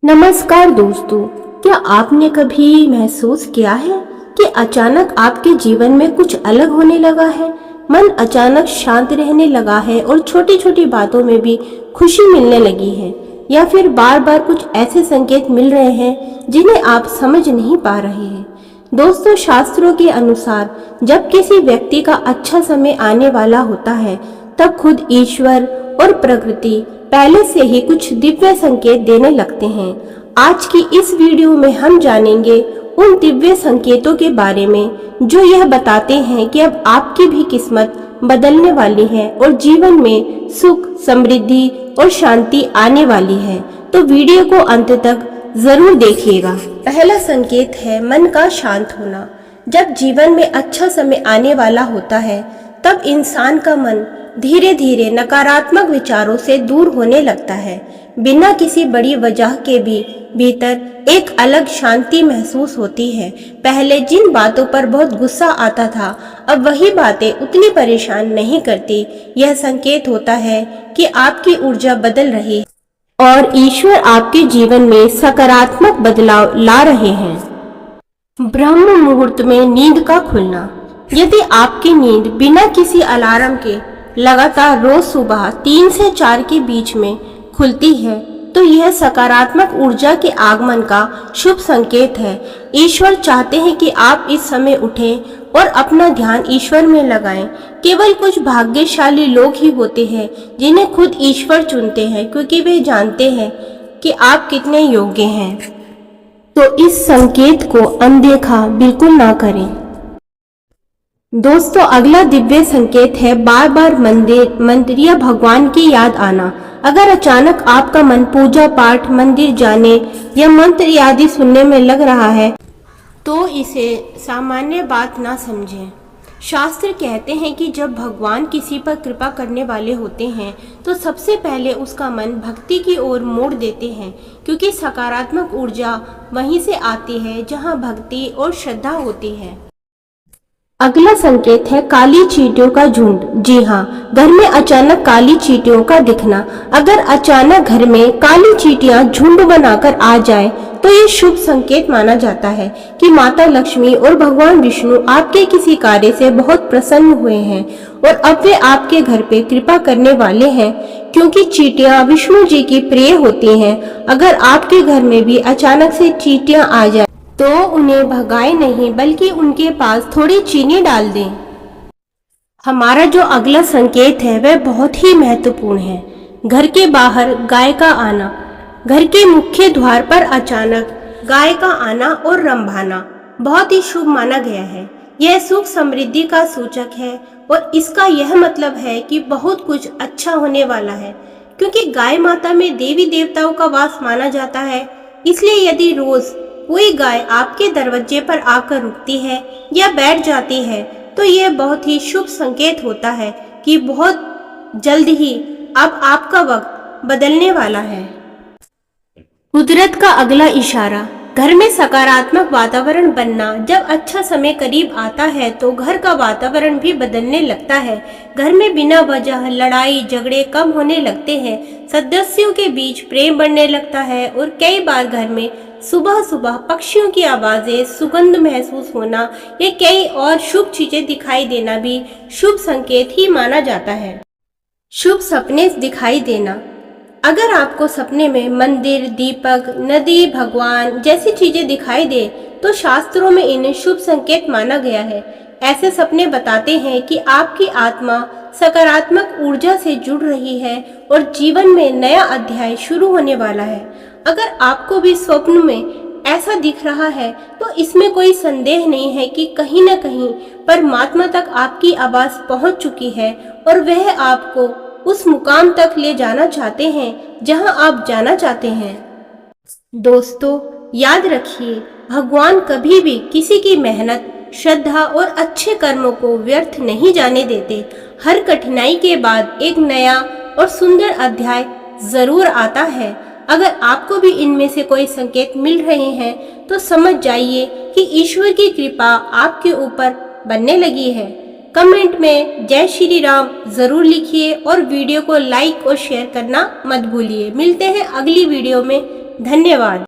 नमस्कार दोस्तों, क्या आपने कभी महसूस किया है कि अचानक आपके जीवन में कुछ अलग होने लगा है? मन अचानक शांत रहने लगा है और छोटी छोटी बातों में भी खुशी मिलने लगी है, या फिर बार बार कुछ ऐसे संकेत मिल रहे हैं जिन्हें आप समझ नहीं पा रहे हैं। दोस्तों, शास्त्रों के अनुसार जब किसी व्यक्ति का अच्छा समय आने वाला होता है, तब खुद ईश्वर और प्रकृति पहले से ही कुछ दिव्य संकेत देने लगते हैं। आज की इस वीडियो में हम जानेंगे उन दिव्य संकेतों के बारे में जो यह बताते हैं कि अब आपकी भी किस्मत बदलने वाली है और जीवन में सुख, समृद्धि और शांति आने वाली है। तो वीडियो को अंत तक जरूर देखिएगा। पहला संकेत है मन का शांत होना। जब जीवन में अच्छा समय आने वाला होता है, तब इंसान का मन धीरे धीरे नकारात्मक विचारों से दूर होने लगता है। बिना किसी बड़ी वजह के भी भीतर एक अलग शांति महसूस होती है। पहले जिन बातों पर बहुत गुस्सा आता था, अब वही बातें उतनी परेशान नहीं करती। यह संकेत होता है कि आपकी ऊर्जा बदल रही है और ईश्वर आपके जीवन में सकारात्मक बदलाव ला रहे हैं। ब्रह्म मुहूर्त में नींद का खुलना। यदि आपकी नींद बिना किसी अलार्म के लगातार रोज सुबह 3 से 4 के बीच में खुलती है, तो यह सकारात्मक ऊर्जा के आगमन का शुभ संकेत है। ईश्वर चाहते हैं कि आप इस समय उठें और अपना ध्यान ईश्वर में लगाएं। केवल कुछ भाग्यशाली लोग ही होते हैं जिन्हें खुद ईश्वर चुनते हैं, क्योंकि वे जानते हैं कि आप कितने योग्य हैं। तो इस संकेत को अनदेखा बिल्कुल ना करें। दोस्तों, अगला दिव्य संकेत है बार बार मंदिर या भगवान की याद आना। अगर अचानक आपका मन पूजा पाठ, मंदिर जाने या मंत्र आदि सुनने में लग रहा है, तो इसे सामान्य बात ना समझें। शास्त्र कहते हैं कि जब भगवान किसी पर कृपा करने वाले होते हैं, तो सबसे पहले उसका मन भक्ति की ओर मोड़ देते हैं, क्योंकि सकारात्मक ऊर्जा वहीं से आती है जहां भक्ति और श्रद्धा होती है। अगला संकेत है काली चींटियों का झुंड। जी हाँ, घर में अचानक काली चींटियों का दिखना। अगर अचानक घर में काली चींटियां झुंड बनाकर आ जाए, तो ये शुभ संकेत माना जाता है कि माता लक्ष्मी और भगवान विष्णु आपके किसी कार्य से बहुत प्रसन्न हुए हैं और अब वे आपके घर पे कृपा करने वाले हैं, क्योंकि चींटियां विष्णु जी की प्रिय होती हैं। अगर आपके घर में भी अचानक से चींटियां आ जाए, तो उन्हें भगाए नहीं, बल्कि उनके पास थोड़ी चीनी डाल दें। हमारा जो अगला संकेत है वह बहुत ही महत्वपूर्ण है। घर के बाहर गाय का आना। घर के मुख्य द्वार पर अचानक गाय का आना और रंभाना बहुत ही शुभ माना गया है। यह सुख समृद्धि का सूचक है और इसका यह मतलब है कि बहुत कुछ अच्छा होने वाला है, क्योंकि गाय माता में देवी देवताओं का वास माना जाता है। इसलिए यदि रोज कोई गाय आपके दरवाजे पर आकर रुकती है या बैठ जाती है, तो यह बहुत ही शुभ संकेत होता है कि बहुत जल्द ही अब आपका वक्त बदलने वाला है। कुदरत का अगला इशारा। घर में सकारात्मक वातावरण बनना। जब अच्छा समय करीब आता है, तो घर का वातावरण भी बदलने लगता है। घर में बिना वजह लड़ाई झगड़े कम होने लगते हैं। सदस्यों के बीच प्रेम बढ़ने लगता है और कई बार घर में सुबह सुबह पक्षियों की आवाजें, सुगंध महसूस होना या कई और शुभ चीजें दिखाई देना भी शुभ संकेत ही माना जाता है। शुभ सपने दिखाई देना। अगर आपको सपने में मंदिर, दीपक, नदी, भगवान जैसी चीजें दिखाई दे, तो शास्त्रों में इन्हें शुभ संकेत माना गया है। ऐसे सपने बताते हैं कि आपकी आत्मा सकारात्मक ऊर्जा से जुड़ रही है और जीवन में नया अध्याय शुरू होने वाला है। अगर आपको भी स्वप्न में ऐसा दिख रहा है, तो इसमें कोई संदेह नहीं है कि कहीं न कहीं परमात्मा तक आपकी आवाज पहुंच चुकी है और वह आपको उस मुकाम तक ले जाना चाहते हैं जहां आप जाना चाहते हैं। दोस्तों, याद रखिए, भगवान कभी भी किसी की मेहनत, श्रद्धा और अच्छे कर्मों को व्यर्थ नहीं जाने देते। हर कठिनाई के बाद एक नया और सुंदर अध्याय जरूर आता है। अगर आपको भी इनमें से कोई संकेत मिल रहे हैं, तो समझ जाइए कि ईश्वर की कृपा आपके ऊपर बनने लगी है। कमेंट में जय श्री राम जरूर लिखिए और वीडियो को लाइक और शेयर करना मत भूलिए। मिलते हैं अगली वीडियो में धन्यवाद।